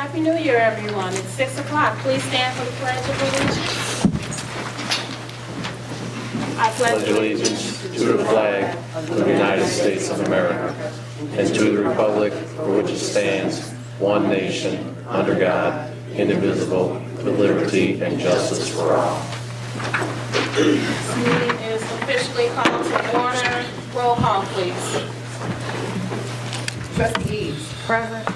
Happy New Year, everyone. It's 6 o'clock. Please stand for the Pledge of Allegiance. I pledge allegiance to the flag of the United States of America and to the republic for which it stands, one nation, under God, indivisible, with liberty and justice for all. This meeting is officially called to order. Roll call, please. Trustee Eads. Present.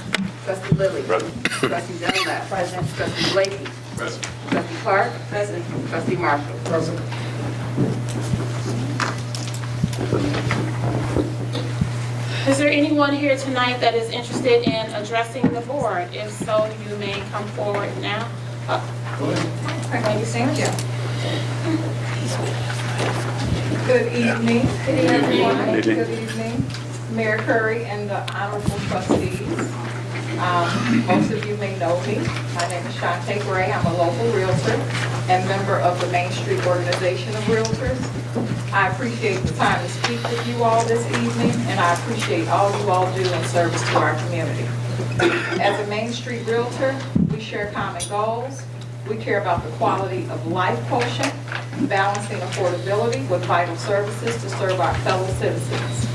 Trustee Lilly. Present. Trustee Dunlap. Present. Trustee Blakey. Present. Trustee Clark. Present. Trustee Marshall. Present. Is there anyone here tonight that is interested in addressing the board? If so, you may come forward now. Lady Sandra. Good evening. Good evening. Good evening, Mayor Curry and the honorable trustees. Most of you may know me. My name is Shantae Gray. I'm a local realtor and member of the Main Street Organization of Realtors. I appreciate the time to speak with you all this evening, and I appreciate all you all do in service to our community. As a Main Street Realtor, we share common goals. We care about the quality of life quotient, balancing affordability with vital services to serve our fellow citizens.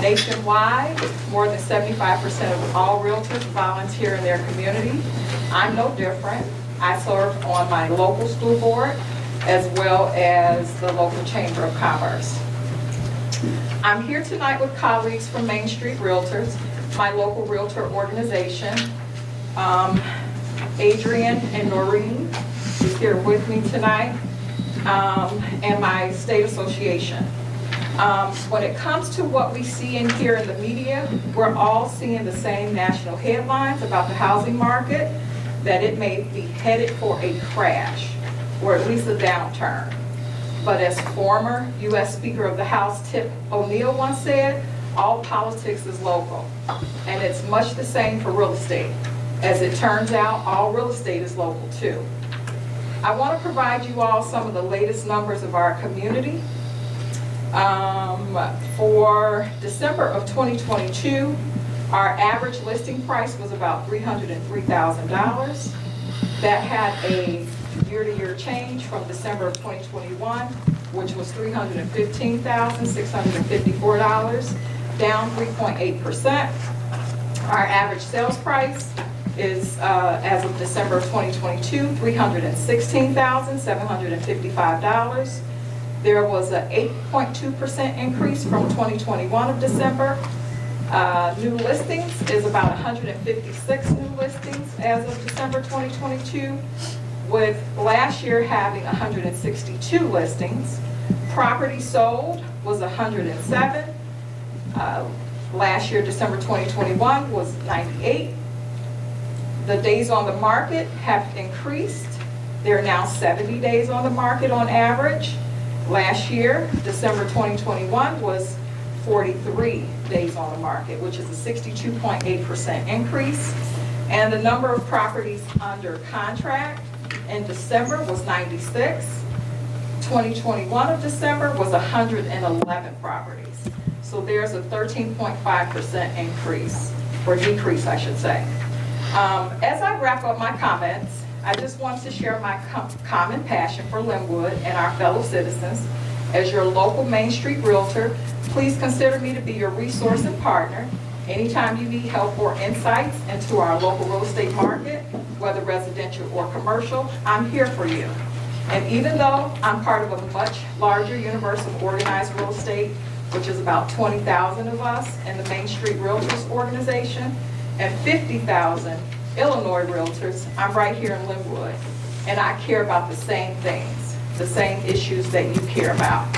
Nationwide, more than 75% of all realtors volunteer in their community. I'm no different. I serve on my local school board as well as the local Chamber of Commerce. I'm here tonight with colleagues from Main Street Realtors, my local realtor organization. Adrian and Noreen is here with me tonight, and my state association. When it comes to what we see and hear in the media, we're all seeing the same national headlines about the housing market, that it may be headed for a crash, or at least a downturn. But as former U.S. Speaker of the House Tip O'Neill once said, all politics is local. And it's much the same for real estate. As it turns out, all real estate is local too. I want to provide you all some of the latest numbers of our community. For December of 2022, our average listing price was about $303,000. That had a year-to-year change from December of 2021, which was $315,654, down 3.8%. Our average sales price is, as of December of 2022, $316,755. There was an 8.2% increase from 2021 of December. New listings is about 156 new listings as of December 2022, with last year having 162 listings. Property sold was 107. Last year, December 2021, was 98. The days on the market have increased. They're now 70 days on the market on average. Last year, December 2021, was 43 days on the market, which is a 62.8% increase. And the number of properties under contract in December was 96. 2021 of December was 111 properties. So there's a 13.5% increase, or decrease, I should say. As I wrap up my comments, I just want to share my common passion for Lynwood and our fellow citizens. As your local Main Street Realtor, please consider me to be your resource and partner. Anytime you need help or insights into our local real estate market, whether residential or commercial, I'm here for you. And even though I'm part of a much larger universe of organized real estate, which is about 20,000 of us in the Main Street Realtors organization, and 50,000 Illinois realtors, I'm right here in Lynwood. And I care about the same things, the same issues that you care about.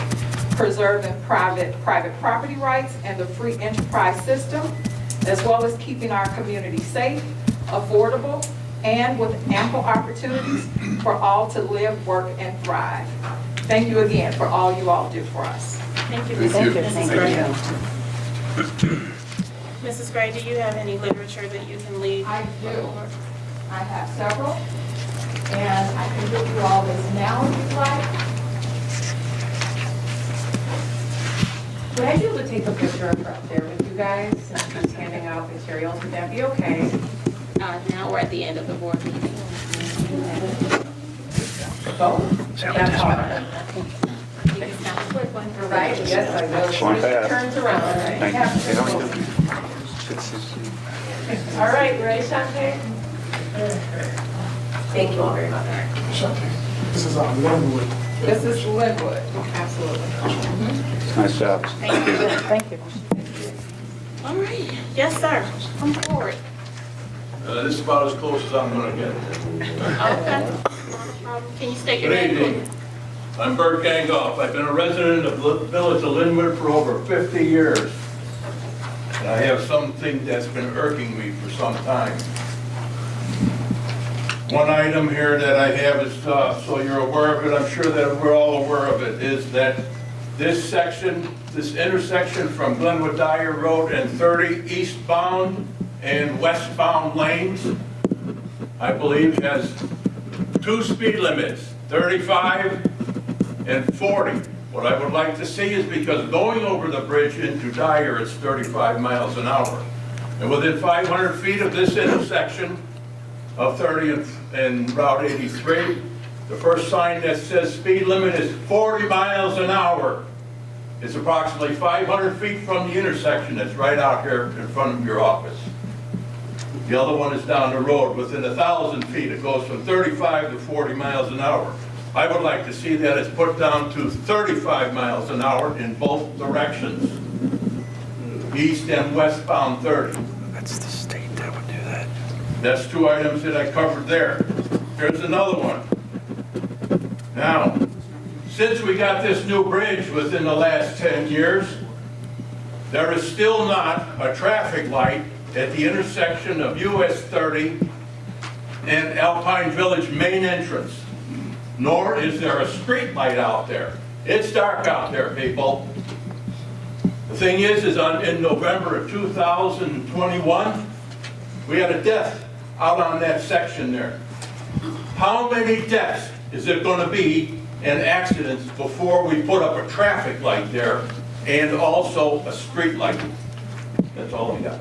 Preserving private property rights and the free enterprise system, as well as keeping our community safe, affordable, and with ample opportunities for all to live, work, and thrive. Thank you again for all you all do for us. Thank you, Thank you. Mrs. Gray. Mrs. Gray, do you have any literature that you can lead? I do. I have several, and I can give you all this now if you'd like. Would I be able to take a picture up there with you guys since he's handing out materials? Would that be okay? Now or at the end of the board meeting? Right, yes, I will. Turns around. All right, ready, Shante? Thank you all very much. This is Lynwood. This is Lynwood. Absolutely. Nice job. Thank you. All right, yes, sir, come forward. This is about as close as I'm gonna get. Okay. Can you state your Good name? evening. I'm Bert Gangoff. I've been a resident of the village of Lynwood for over 50 years. And I have something that's been irking me for some time. One item here that I have is, so you're aware of it, I'm sure that we're all aware of it, is that this section, this intersection from Glenwood Dyer Road and 30 eastbound and westbound lanes, I believe has 2 speed limits, 35 and 40. What I would like to see is, because going over the bridge into Dyer is 35 miles an hour. And within 500 feet of this intersection of 30 and Route 83, the first sign that says speed limit is 40 miles an hour. It's approximately 500 feet from the intersection that's right out here in front of your office. The other one is down the road within 1,000 feet. It goes from 35 to 40 miles an hour. I would like to see that it's put down to 35 miles an hour in both directions, east and westbound 30. That's the state that would do that. That's 2 items that I covered there. Here's another one. Now, since we got this new bridge within the last 10 years, there is still not a traffic light at the intersection of US 30 and Alpine Village main entrance. Nor is there a street light out there. It's dark out there, people. The thing is in November of 2021, we had a death out on that section there. How many deaths is it going to be and accidents before we put up a traffic light there and also a street light? That's all I got.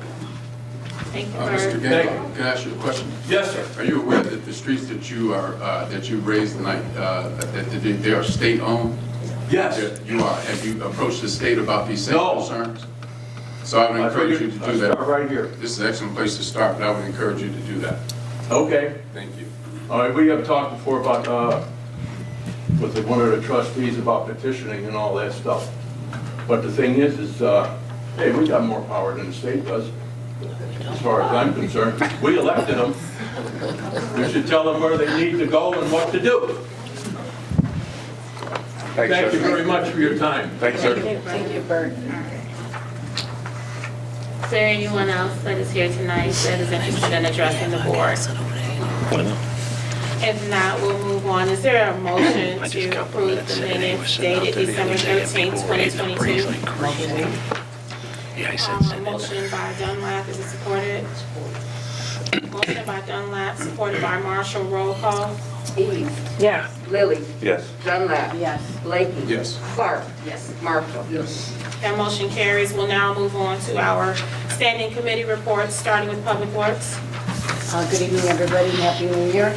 Thank you, Mr. Bert. Gango, can I ask you a question? Yes, sir. Are you aware that the streets that you raised tonight, that they are state-owned? Yes. You are. Have you approached the state about these same No. concerns? So I would encourage you to do I'll that. start right here. This is an excellent place to start, but I would encourage you to do that. Okay. Thank you. All right, we have talked before about, with one of the trustees about petitioning and all that stuff. But the thing is, hey, we got more power than the state does, as far as I'm concerned. We elected them. We should tell them where they need to go and what to do. Thank you very much for your time. Thanks, sir. Thank you, Bert. Is there anyone else that is here tonight that is interested in addressing the board? If not, we'll move on. Is there a motion to approve the minutes dated December 13th, 2022? Yeah, I said Motion by Dunlap, is it supported? Motion by Dunlap, supported by Marshall. Roll call. Eve, Yes. Lily, Yes. Dunlap. Yes. Blakey. Yes. Clark. Yes. Marshall. Yes. That motion carries. We'll now move on to our standing committee reports, starting with Public Works. Good evening, everybody. Happy New Year.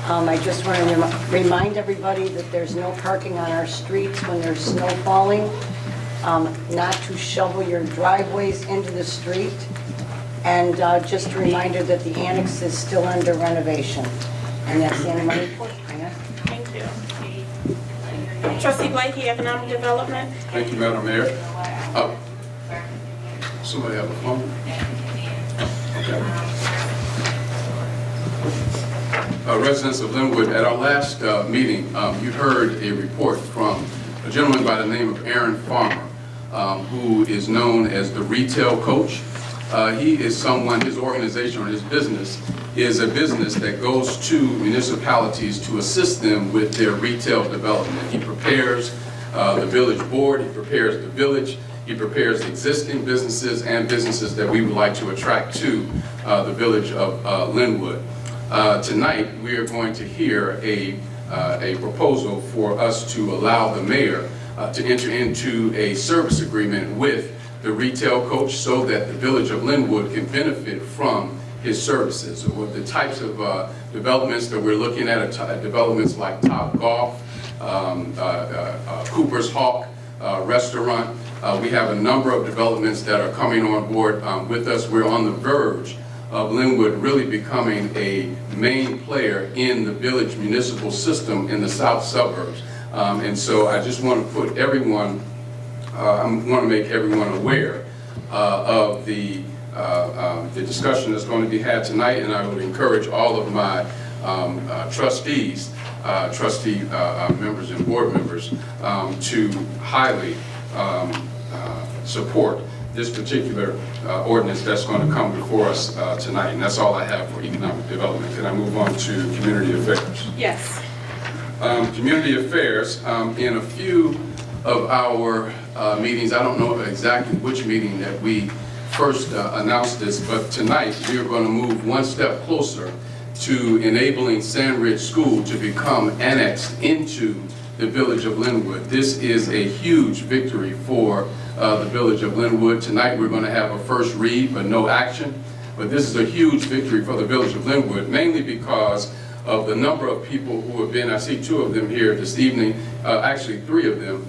I just want to remind everybody that there's no parking on our streets when there's snow falling, not to shovel your driveways into the street, and just a reminder that the annex is still under renovation. And that's the end of my report. Thank you. Trustee Blakey, Economic Development. Thank you, Madam Mayor. Somebody have a phone? Okay. Residents of Lynwood, at our last meeting, you heard a report from a gentleman by the name of Aaron Farmer, who is known as the retail coach. He is someone, his organization or his business is a business that goes to municipalities to assist them with their retail development. He prepares the village board, he prepares the village, he prepares existing businesses and businesses that we would like to attract to the village of Lynwood. Tonight, we are going to hear a proposal for us to allow the mayor to enter into a service agreement with the retail coach so that the village of Lynwood can benefit from his services, or the types of developments that we're looking at, developments like Top Golf, Cooper's Hawk Restaurant. We have a number of developments that are coming on board with us. We're on the verge of Lynwood really becoming a main player in the village municipal system in the south suburbs. And so I just want to put everyone, I want to make everyone aware of the discussion that's going to be had tonight, and I would encourage all of my trustees, trustee members and board members to highly support this particular ordinance that's going to come before us tonight. And that's all I have for economic development. Can I move on to community affairs? Yes. Community affairs, in a few of our meetings, I don't know exactly which meeting that we first announced this, but tonight we are going to move one step closer to enabling Sandridge School to become annexed into the village of Lynwood. This is a huge victory for the village of Lynwood. Tonight we're going to have a first read but no action, but this is a huge victory for the village of Lynwood, mainly because of the number of people who have been, I see two of them here this evening, actually three of them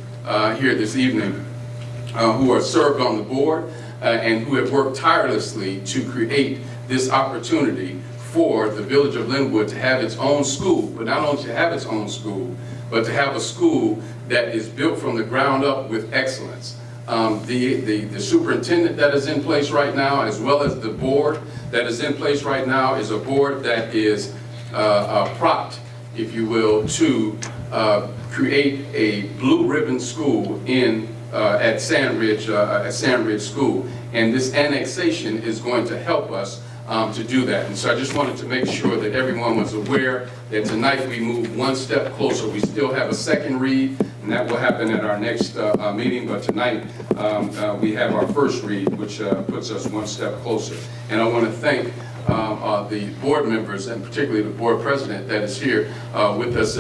here this evening, who are served on the board and who have worked tirelessly to create this opportunity for the village of Lynwood to have its own school, but not only to have its own school, but to have a school that is built from the ground up with excellence. The superintendent that is in place right now, as well as the board that is in place right now, is a board that is propped, if you will, to create a blue ribbon school at Sandridge School. And this annexation is going to help us to do that. And so I just wanted to make sure that everyone was aware that tonight we move one step closer. We still have a second read, and that will happen at our next meeting, but tonight we have our first read, which puts us one step closer. And I want to thank the board members, and particularly the board president that is here with us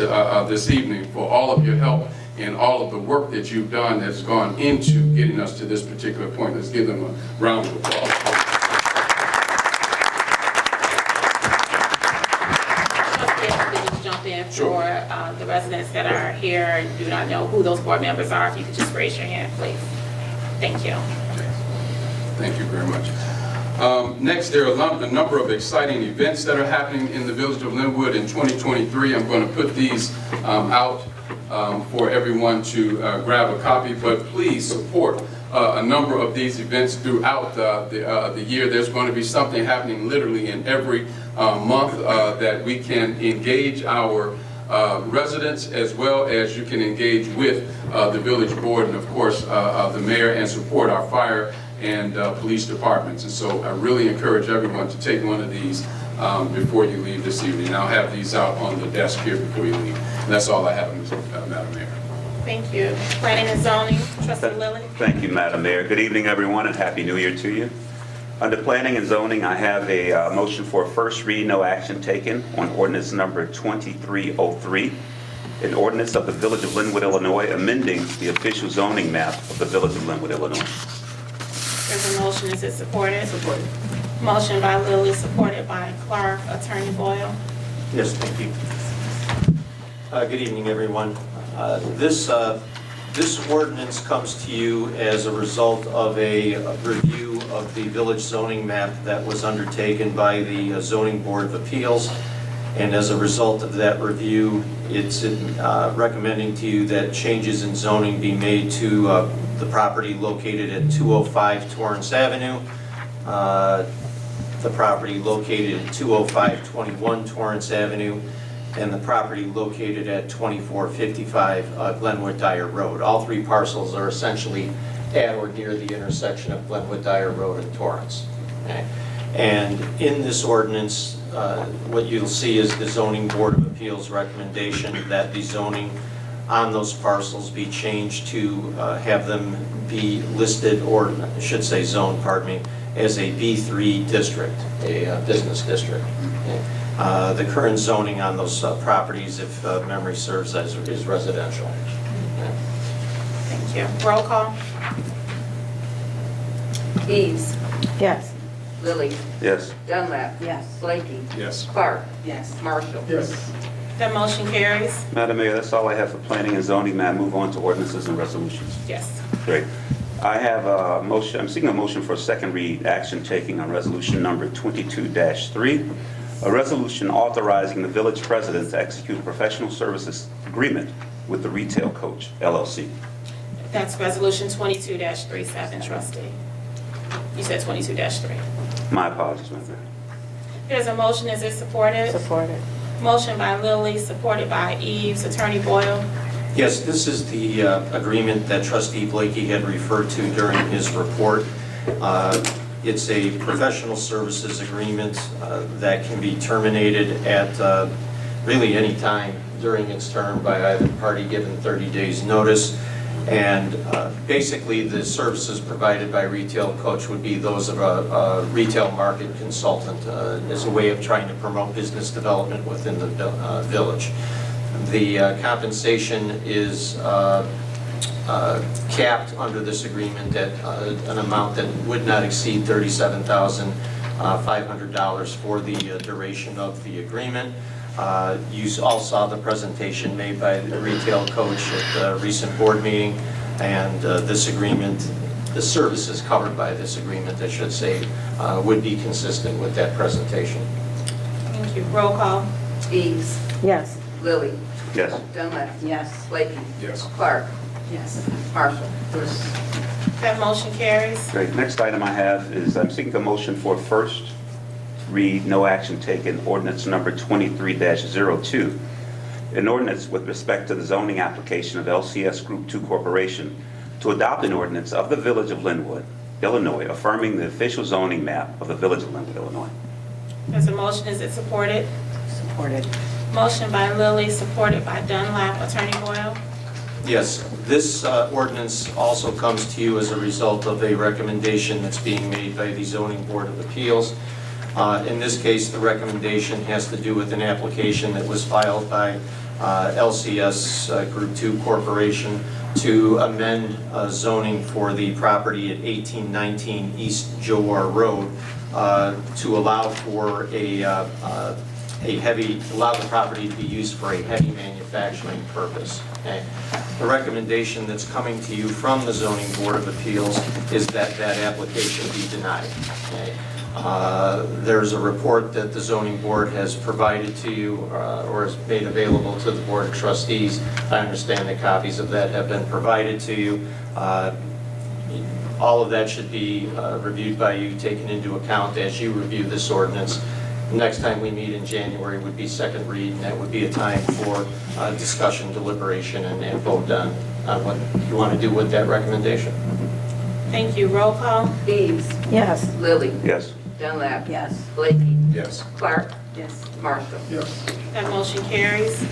this evening, for all of your help and all of the work that you've done that's gone into getting us to this particular point. Let's give them a round of applause. For the residents that are here and do not know who those board members are, if you could just raise your hand, please. Thank you. Thank you very much. Next, there are a number of exciting events that are happening in the village of Lynwood in 2023. I'm going to put these out for everyone to grab a copy, but please support a number of these events throughout the year. There's going to be something happening literally in every month that we can engage our residents, as well as you can engage with the village board and of course the mayor, and support our fire and police departments. And so I really encourage everyone to take one of these before you leave this evening. I'll have these out on the desk here before you leave. And that's all I have, Madam Mayor. Thank you. Planning and zoning, Trustee Lilly. Thank you, Madam Mayor. Good evening, everyone, and Happy New Year to you. Under Planning and Zoning, I have a motion for first read, no action taken on ordinance number 2303, an ordinance of the Village of Lynwood, Illinois, amending the official zoning map of the Village of Lynwood, Illinois. There's a motion. Is it supported? Supported. Motion by Lilly, supported by Clark. Attorney Boyle. Yes, thank you. Good evening, everyone. This ordinance comes to you as a result of a review of the village zoning map that was undertaken by the Zoning Board of Appeals. And as a result of that review, it's recommending to you that changes in zoning be made to the property located at 205 Torrance Avenue, the property located at 205-21 Torrance Avenue, and the property located at 2455 Glenwood Dyer Road. All three parcels are essentially at or near the intersection of Glenwood Dyer Road and Torrance. Okay? And in this ordinance, what you'll see is the Zoning Board of Appeals recommendation that the zoning on those parcels be changed to have them be listed, or I should say zoned, pardon me, as a B3 district, a business district. Okay? The current zoning on those properties, if memory serves, is residential. Okay? Thank you. Roll call. Eves. Yes. Lily, Yes. Dunlap, Yes. Blakey, Yes. Clark, Yes. Marshall. Yes. That motion carries. Madam Mayor, that's all I have for planning and zoning. May I move on to ordinances and resolutions? Yes. Great. I have a motion, I'm seeking a motion for a second read action taking on resolution number 22-3, a resolution authorizing the village president to execute a professional services agreement with the Retail Coach LLC. That's resolution 22-37, trustee. You said 22-3. My apologies, Madam Mayor. There's a motion, is it supported? Supported. Motion by Lilly, supported by Eves. Attorney Boyle. Yes, this is the agreement that trustee Blakey had referred to during his report. It's a professional services agreement that can be terminated at really any time during its term by either party given 30 days notice. And basically, the services provided by Retail Coach would be those of a retail market consultant as a way of trying to promote business development within the village. The compensation is capped under this agreement at an amount that would not exceed $37,500 for the duration of the agreement. You all saw the presentation made by the Retail Coach at the recent board meeting, and this agreement, the services covered by this agreement, I should say, would be consistent with that presentation. Thank you. Roll call. Eves, Yes. Lily, Yes. Dunlap, Yes. Blakey, Yes. Clark, Yes. Marshall. That motion carries. Great. Next item I have is I'm seeking a motion for first read, no action taken, ordinance number 23-02. An ordinance with respect to the zoning application of LCS Group 2 Corporation to adopt an ordinance of the Village of Lynwood, Illinois, affirming the official zoning map of the Village of Lynwood, Illinois. There's a motion, is it supported? Supported. Motion by Lilly, supported by Dunlap. Attorney Boyle. Yes, this ordinance also comes to you as a result of a recommendation that's being made by the Zoning Board of Appeals. In this case, the recommendation has to do with an application that was filed by LCS Group 2 Corporation to amend zoning for the property at 1819 East Jowar Road to allow for allow the property to be used for a heavy manufacturing purpose. Okay? The recommendation that's coming to you from the Zoning Board of Appeals is that that application be denied. Okay? There's a report that the Zoning Board has provided to you or has made available to the Board of Trustees. I understand that copies of that have been provided to you. All of that should be reviewed by you, taken into account as you review this ordinance. Next time we meet in January would be second read, and that would be a time for discussion, deliberation, and vote on what you want to do with that recommendation. Thank you. Roll call. Eves, Yes. Lily, Yes. Dunlap, Yes. Blakey, Yes. Clark, Yes. Marshall. Yes. That motion carries.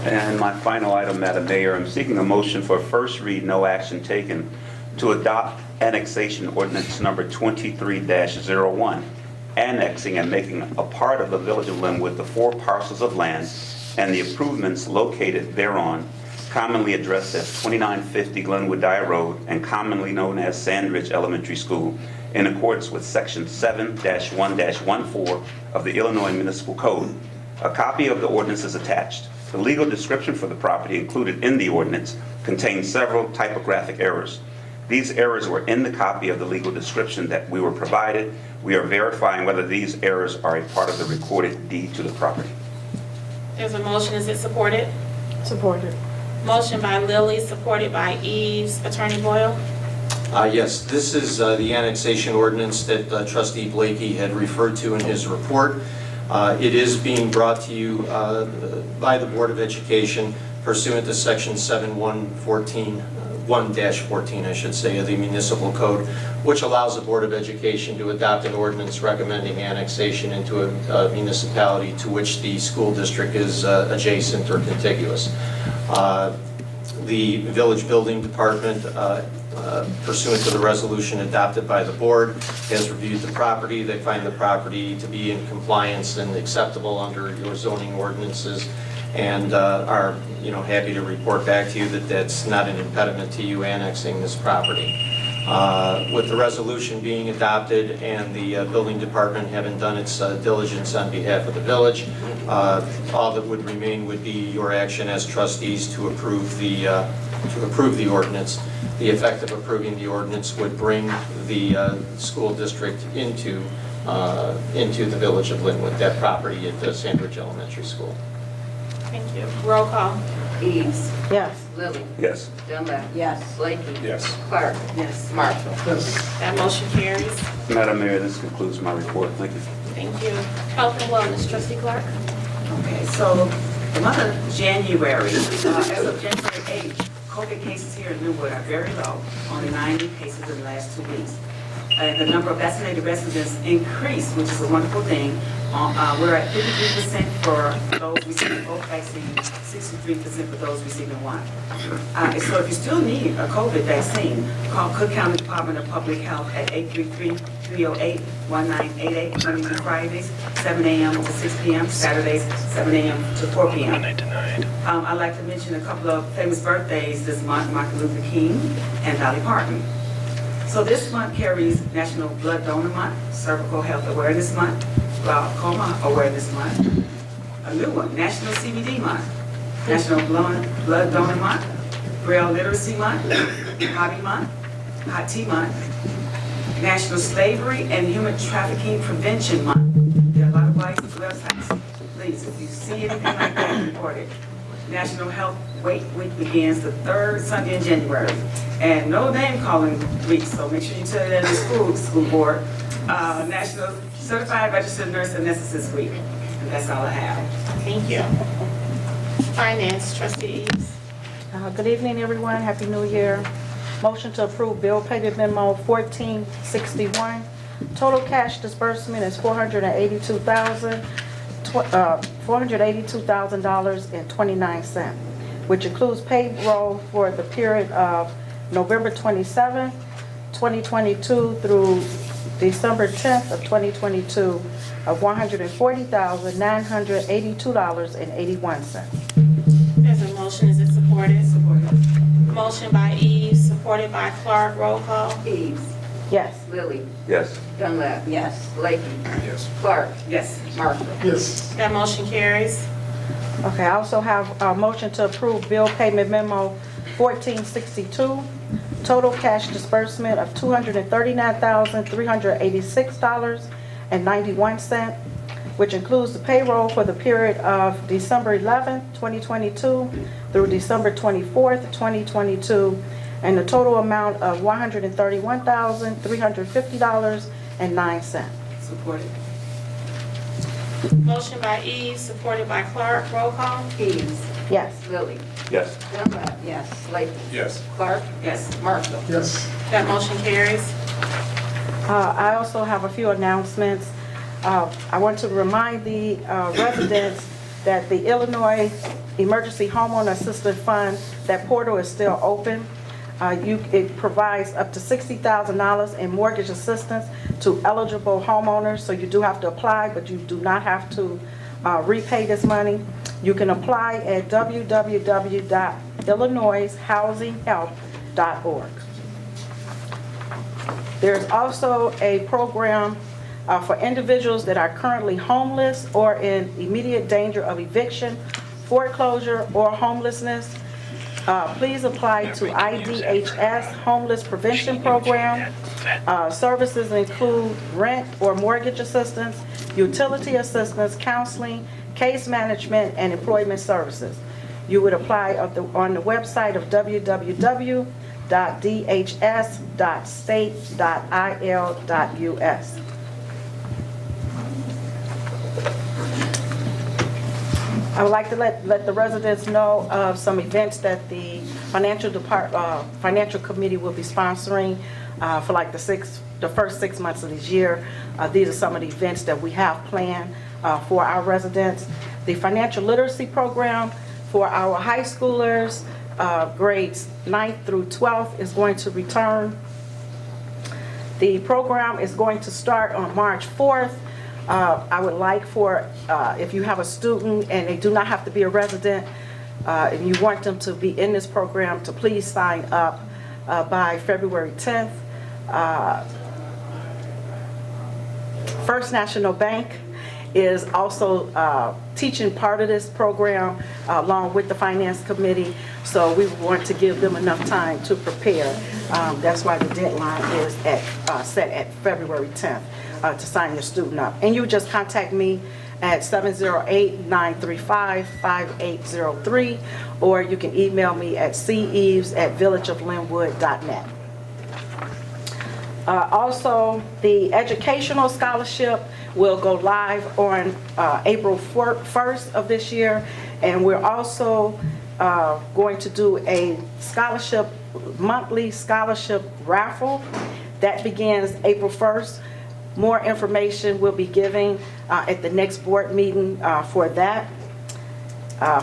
And my final item, Madam Mayor, I'm seeking a motion for first read, no action taken, to adopt annexation ordinance number 23-01, annexing and making a part of the Village of Lynwood the 4 parcels of land and the improvements located thereon, commonly addressed as 2950 Glenwood Dyer Road and commonly known as Sandridge Elementary School, in accordance with Section 7-1-14 of the Illinois Municipal Code. A copy of the ordinance is attached. The legal description for the property included in the ordinance contains several typographic errors. These errors were in the copy of the legal description that we were provided. We are verifying whether these errors are a part of the recorded deed to the property. There's a motion, is it supported? Supported. Motion by Lilly, supported by Eves. Attorney Boyle. Yes, this is the annexation ordinance that Trustee Blakey had referred to in his report. It is being brought to you by the Board of Education pursuant to Section 1-14, I should say, of the Municipal Code, which allows the Board of Education to adopt an ordinance recommending annexation into a municipality to which the school district is adjacent or contiguous. The Village Building Department, pursuant to the resolution adopted by the board, has reviewed the property. They find the property to be in compliance and acceptable under your zoning ordinances, and are happy to report back to you that that's not an impediment to you annexing this property. With the resolution being adopted and the building department having done its diligence on behalf of the village, all that would remain would be your action as trustees to approve the ordinance. The effect of approving the ordinance would bring the school district into the village of Lynwood, that property at the Sandbridge Elementary School. Thank you. Roll call. Eves. Yes. Lily. Yes. Dunlap. Yes. Blakey. Yes. Clark. Yes. Marshall. Yes. That motion carries. Madam Mayor, this concludes my report. Thank you. Thank you. Health and Wellness, Trustee Clark. Okay, so the month of January, as of January 8th, COVID cases here in Lynwood are very low, only 90 cases in the last 2 weeks. The number of vaccinated residents increased, which is a wonderful thing. We're at 53% for those receiving both vaccines, 63% for those receiving one. So if you still need a COVID vaccine, call Cook County Department of Public Health at 833-308-1988, Monday through Fridays, 7 a.m. to 6 p.m., Saturdays, 7 a.m. to 4 p.m. I'd like to mention a couple of famous birthdays this month, Martin Luther King and Dolly Parton. So this month carries National Blood Donor Month, Cervical Health Awareness Month, Glaucoma Awareness Month, a new one, National CBD Month, National Blood Donor Month, Braille Literacy Month, Hobby Month, Hot Tea Month, National Slavery and Human Trafficking Prevention Month. There are a lot of websites. Please, if you see anything like that, report it. National Health Weight Week begins the third Sunday in January. And no name calling week, so make sure you tell that in the school board. National Certified Registered Nurse Anesthetist Week. And that's all I have. Thank you. Finance, Trustee Eves. Good evening, everyone. Happy New Year. Motion to approve bill payment memo 1461. Total cash disbursement is $482,029, which includes payroll for the period of November 27, 2022 through December 10th of 2022 of $140,982.81. There's a motion. Is it supported? Supported. Motion by Eves, supported by Clark. Roll call. Eves. Yes. Lily. Yes. Dunlap. Yes. Blakey. Yes. Clark. Yes. Marshall. Yes. That motion carries. Okay, I also have a motion to approve bill payment memo 1462. Total cash disbursement of $239,386.91, which includes the payroll for the period of December 11th, 2022 through December 24th, 2022, and a total amount of $131,350.09. Supported. Motion by Eves, supported by Clark. Roll call. Eves. Yes. Lily. Yes. Dunlap. Yes. Blakey. Yes. Clark. Yes. Marshall. Yes. That motion carries. I also have a few announcements. I want to remind the residents that the Illinois Emergency Homeowner Assistance Fund, that portal is still open. It provides up to $60,000 in mortgage assistance to eligible homeowners, so you do have to apply, but you do not have to repay this money. You can apply at www.illinoishousinghelp.org. There's also a program for individuals that are currently homeless or in immediate danger of eviction, foreclosure, or homelessness. Please apply to IDHS Homeless Prevention Program. Services include rent or mortgage assistance, utility assistance, counseling, case management, and employment services. You would apply on the website of www.dhs.state.il.us. I would like to let the residents know of some events that the financial committee will be sponsoring for like the first 6 months of this year. These are some of the events that we have planned for our residents. The financial literacy program for our high schoolers, grades 9th through 12th, is going to return. The program is going to start on March 4th. I would like for, if you have a student and they do not have to be a resident, and you want them to be in this program, to please sign up by February 10th. First National Bank is also teaching part of this program along with the Finance Committee, so we want to give them enough time to prepare. That's why the deadline is set at February 10th to sign your student up. And you just contact me at 708-935-5803, or you can email me at ceves@villageoflynwood.net. Also, the educational scholarship will go live on April 1st of this year, and we're also going to do a monthly scholarship raffle that begins April 1st. More information we'll be giving at the next board meeting for that.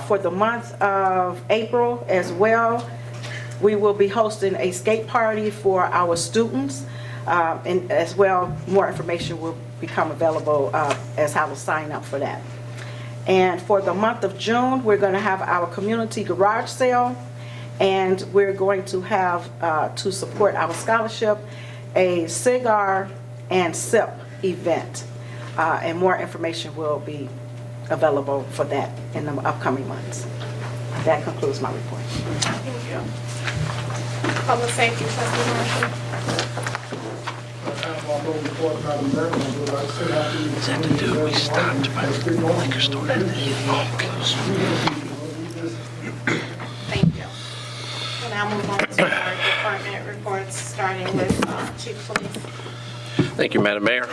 For the month of April as well, we will be hosting a skate party for our students, and as well, more information will become available as how to sign up for that. And for the month of June, we're going to have our community garage sale, and we're going to have, to support our scholarship, a cigar and sip event, and more information will be available for that in the upcoming months. That concludes my report. Thank you. Public safety, trustee Marshall. Is that the dude we stopped by the liquor store? Thank you. We'll now move on to our department reports, starting with Chief of Police. Thank you, Madam Mayor.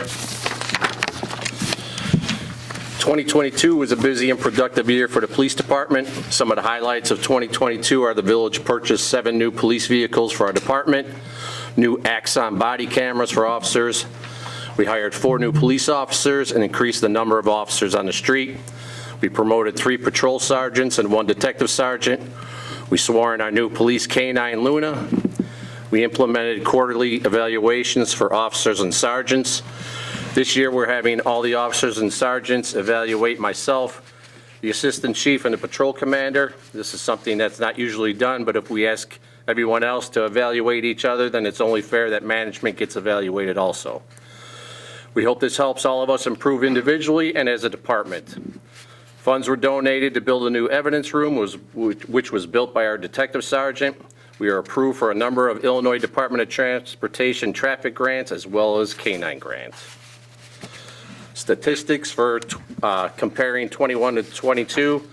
2022 was a busy and productive year for the police department. Some of the highlights of 2022 are the village purchased 7 new police vehicles for our department, new Axon body cameras for officers. We hired 4 new police officers and increased the number of officers on the street. We promoted 3 patrol sergeants and 1 detective sergeant. We swore in our new police K-9 Luna. We implemented quarterly evaluations for officers and sergeants. This year, we're having all the officers and sergeants evaluate myself, the assistant chief, and the patrol commander. This is something that's not usually done, but if we ask everyone else to evaluate each other, then it's only fair that management gets evaluated also. We hope this helps all of us improve individually and as a department. Funds were donated to build a new evidence room, which was built by our detective sergeant. We are approved for a number of Illinois Department of Transportation traffic grants as well as K-9 grants. Statistics for comparing 21 to 22.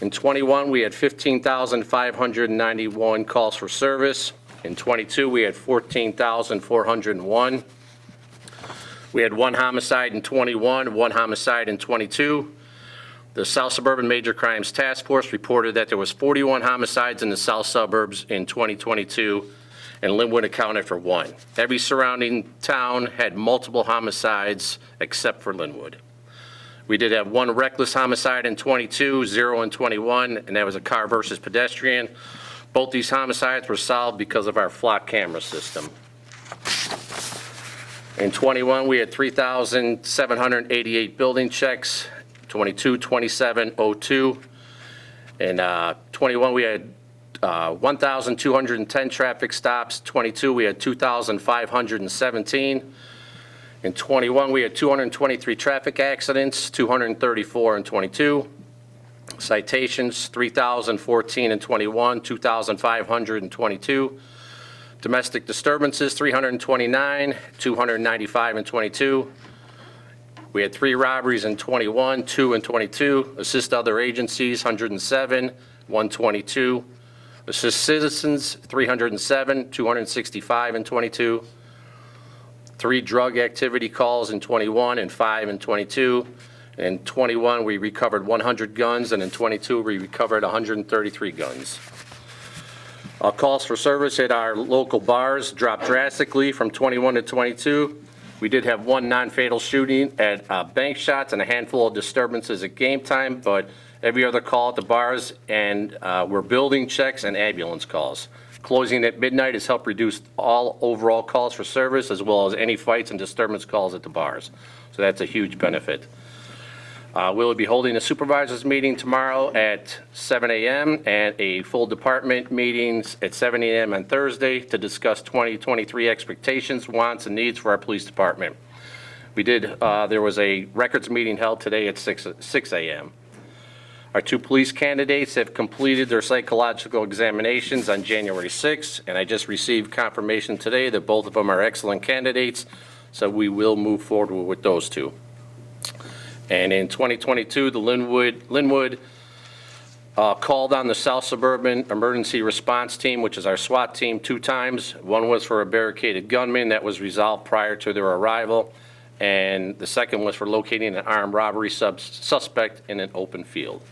In 21, we had 15,591 calls for service. In 22, we had 14,401. We had 1 homicide in 21, 1 homicide in 22. The South Suburban Major Crimes Task Force reported that there was 41 homicides in the south suburbs in 2022, and Lynwood accounted for 1. Every surrounding town had multiple homicides except for Lynwood. We did have 1 reckless homicide in 22, 0 in 21, and that was a car versus pedestrian. Both these homicides were solved because of our flock camera system. In 21, we had 3,788 building checks. 22, 2702. In 21, we had 1,210 traffic stops. 22, we had 2,517. In 21, we had 223 traffic accidents, 234 in 22. Citations, 3,014 in 21, 2,500 in 22. Domestic disturbances, 329, 295 in 22. We had 3 robberies in 21, 2 in 22. Assist other agencies, 107, 122. Assist citizens, 307, 265 in 22. 3 drug activity calls in 21 and 5 in 22. In 21, we recovered 100 guns, and in 22, we recovered 133 guns. Calls for service at our local bars dropped drastically from 21 to 22. We did have 1 non-fatal shooting at bank shots and a handful of disturbances at game time, but every other call at the bars and were building checks and ambulance calls. Closing at midnight has helped reduce all overall calls for service as well as any fights and disturbance calls at the bars. So that's a huge benefit. We'll be holding a supervisors meeting tomorrow at 7 a.m. and a full department meetings at 7 a.m. on Thursday to discuss 2023 expectations, wants, and needs for our police department. There was a records meeting held today at 6 a.m. Our 2 police candidates have completed their psychological examinations on January 6th, and I just received confirmation today that both of them are excellent candidates, so we will move forward with those 2. And in 2022, the Lynwood called on the South Suburban Emergency Response Team, which is our SWAT team, 2 times. One was for a barricaded gunman that was resolved prior to their arrival, and the second was for locating an armed robbery suspect in an open field.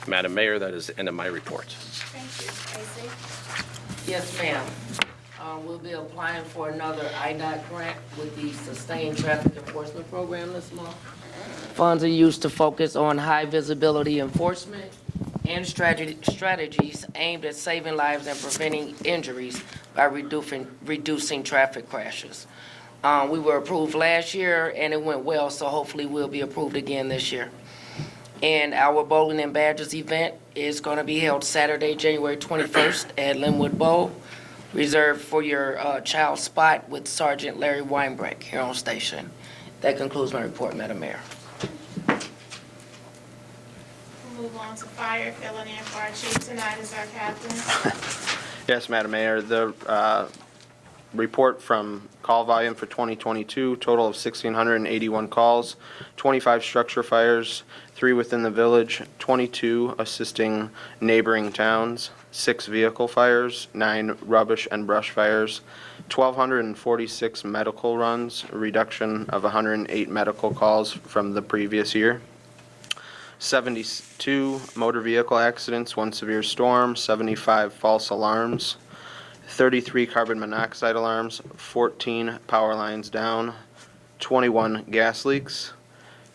Madam Mayor, that is the end of my report. Thank you. Casey? Yes, ma'am. We'll be applying for another IDOT grant with the Sustained Traffic Enforcement Program this month. Funds are used to focus on high visibility enforcement and strategies aimed at saving lives and preventing injuries by reducing traffic crashes. We were approved last year and it went well, so hopefully we'll be approved again this year. And our Bowling and Badgers event is going to be held Saturday, January 21st at Lynwood Bowl, reserved for your child spot with Sergeant Larry Weinbreck here on station. That concludes my report, Madam Mayor. We'll move on to fire. Filling in for our chief tonight is our captain. Yes, Madam Mayor. The report from call volume for 2022, total of 1,681 calls, 25 structure fires, 3 within the village, 22 assisting neighboring towns, 6 vehicle fires, 9 rubbish and brush fires, 1,246 medical runs, a reduction of 108 medical calls from the previous year. 72 motor vehicle accidents, 1 severe storm, 75 false alarms, 33 carbon monoxide alarms, 14 power lines down, 21 gas leaks,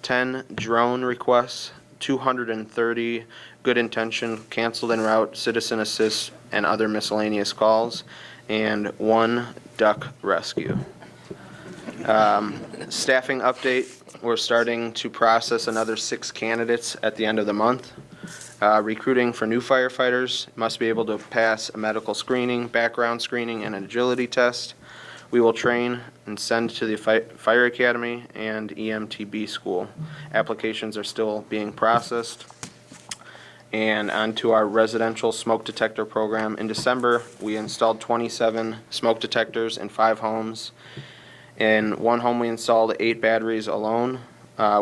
10 drone requests, 230 good intention, canceled en route, citizen assist, and other miscellaneous calls, and 1 duck rescue. Staffing update, we're starting to process another 6 candidates at the end of the month. Recruiting for new firefighters must be able to pass a medical screening, background screening, and an agility test. We will train and send to the Fire Academy and EMTB school. Applications are still being processed. And onto our residential smoke detector program. In December, we installed 27 smoke detectors in 5 homes. In 1 home, we installed 8 batteries alone.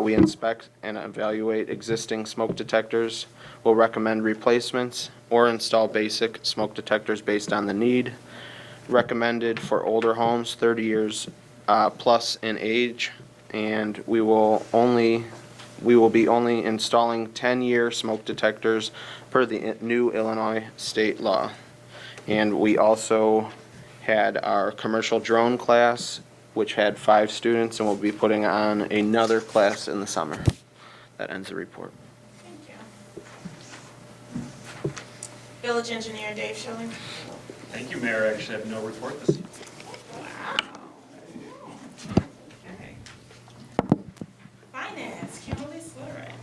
We inspect and evaluate existing smoke detectors. We'll recommend replacements or install basic smoke detectors based on the need. Recommended for older homes, 30 years plus in age, and we will be only installing 10-year smoke detectors per the new Illinois state law. And we also had our commercial drone class, which had 5 students, and we'll be putting on another class in the summer. That ends the report. Thank you. Village Engineer Dave Schilling. Thank you, Mayor. I actually have no report this evening. Wow. Okay. Finance, Kimberly Slurek.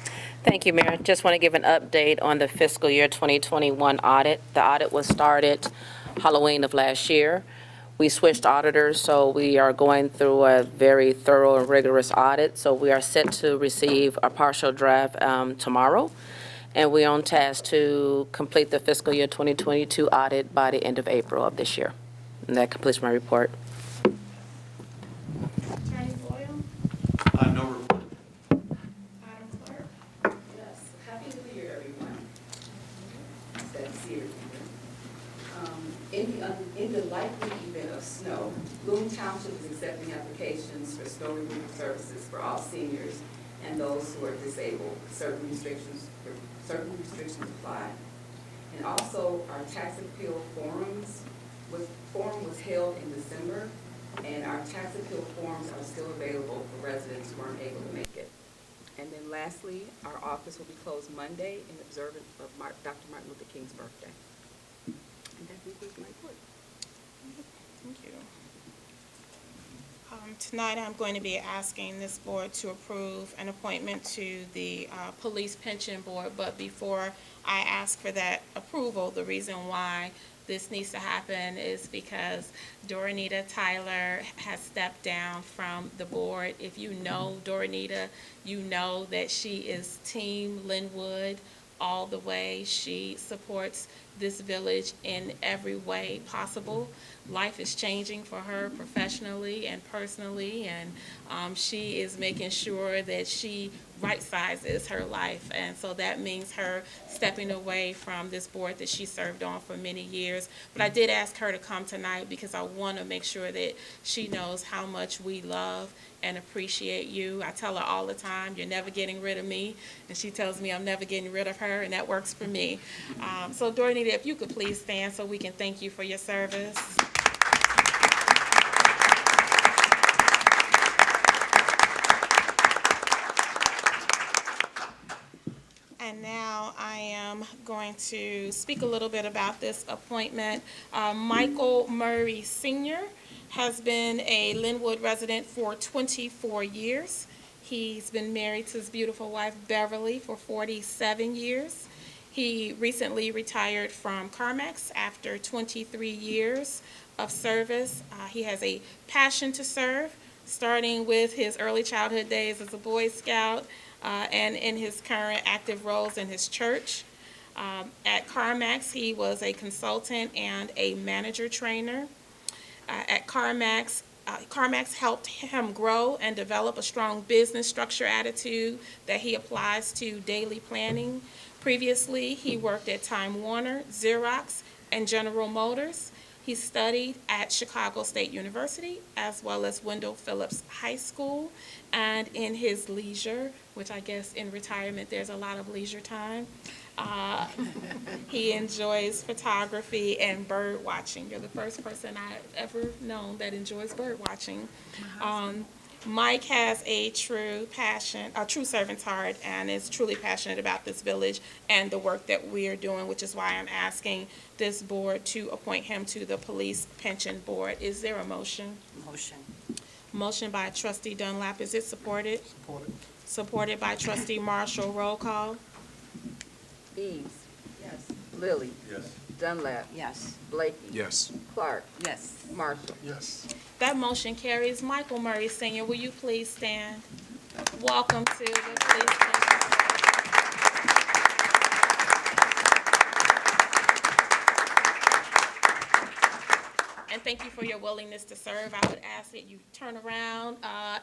Thank you, Mayor. Just want to give an update on the fiscal year 2021 audit. The audit was started Halloween of last year. We switched auditors, so we are going through a very thorough and rigorous audit. So we are set to receive a partial draft tomorrow, and we're on task to complete the fiscal year 2022 audit by the end of April of this year. And that completes my report. Attorney Boyle. No report. Madam Clerk. Yes, happy New Year, everyone. That's here. In the likely event of snow, Bloom Township is accepting applications for snow removal services for all seniors and those who are disabled. Certain restrictions apply. And also, our tax appeal forum was held in December, and our tax appeal forms are still available for residents who aren't able to make it. And then lastly, our office will be closed Monday in observance of Dr. Martin Luther King's birthday. And that concludes my report. Thank you. Tonight, I'm going to be asking this board to approve an appointment to the Police Pension Board, but before I ask for that approval, the reason why this needs to happen is because Doranita Tyler has stepped down from the board. If you know Doranita, you know that she is Team Lynwood all the way. She supports this village in every way possible. Life is changing for her professionally and personally, and she is making sure that she right-sizes her life. And so that means her stepping away from this board that she served on for many years. But I did ask her to come tonight because I want to make sure that she knows how much we love and appreciate you. I tell her all the time, you're never getting rid of me, and she tells me I'm never getting rid of her, and that works for me. So Doranita, if you could please stand so we can thank you for your service. And now I am going to speak a little bit about this appointment. Michael Murray Sr. has been a Lynwood resident for 24 years. He's been married to his beautiful wife, Beverly, for 47 years. He recently retired from CarMax after 23 years of service. He has a passion to serve, starting with his early childhood days as a Boy Scout, and in his current active roles in his church. At CarMax, he was a consultant and a manager trainer. At CarMax, CarMax helped him grow and develop a strong business structure attitude that he applies to daily planning. Previously, he worked at Time Warner, Xerox, and General Motors. He studied at Chicago State University as well as Wendell Phillips High School. And in his leisure, which I guess in retirement there's a lot of leisure time, he enjoys photography and bird watching. You're the first person I've ever known that enjoys bird watching. Mike has a true passion, a true servant's heart, and is truly passionate about this village and the work that we are doing, which is why I'm asking this board to appoint him to the Police Pension Board. Is there a motion? Motion. Motion by Trustee Dunlap. Is it supported? Supported. Supported by Trustee Marshall. Roll call. Eves. Yes. Lilly. Yes. Dunlap. Yes. Blakey. Yes. Clark. Yes. Marshall. Yes. That motion carries. Michael Murray Sr., will you please stand? Welcome to the Police Pension. And thank you for your willingness to serve. I would ask that you turn around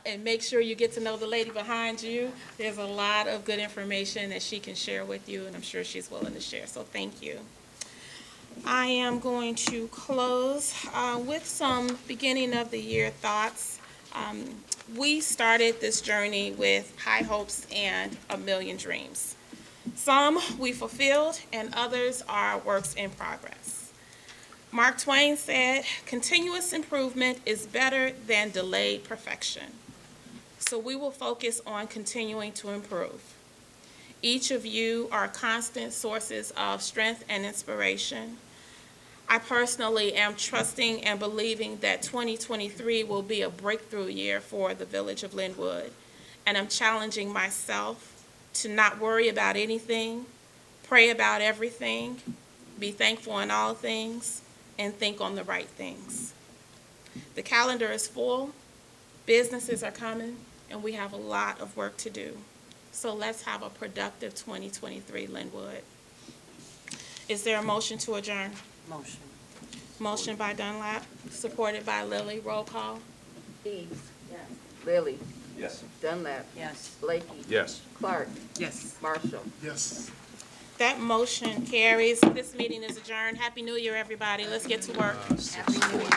and make sure you get to know the lady behind you. There's a lot of good information that she can share with you, and I'm sure she's willing to share, so thank you. I am going to close with some beginning of the year thoughts. We started this journey with high hopes and a million dreams. Some we fulfilled and others are works in progress. Mark Twain said, continuous improvement is better than delayed perfection. So we will focus on continuing to improve. Each of you are constant sources of strength and inspiration. I personally am trusting and believing that 2023 will be a breakthrough year for the village of Lynwood. And I'm challenging myself to not worry about anything, pray about everything, be thankful in all things, and think on the right things. The calendar is full, businesses are coming, and we have a lot of work to do. So let's have a productive 2023 Lynwood. Is there a motion to adjourn? Motion. Motion by Dunlap, supported by Lilly. Roll call. Eves. Yes. Lilly. Yes. Dunlap. Yes. Blakey. Yes. Clark. Yes. Marshall. Yes. That motion carries. This meeting is adjourned. Happy New Year, everybody. Let's get to work. Happy New Year.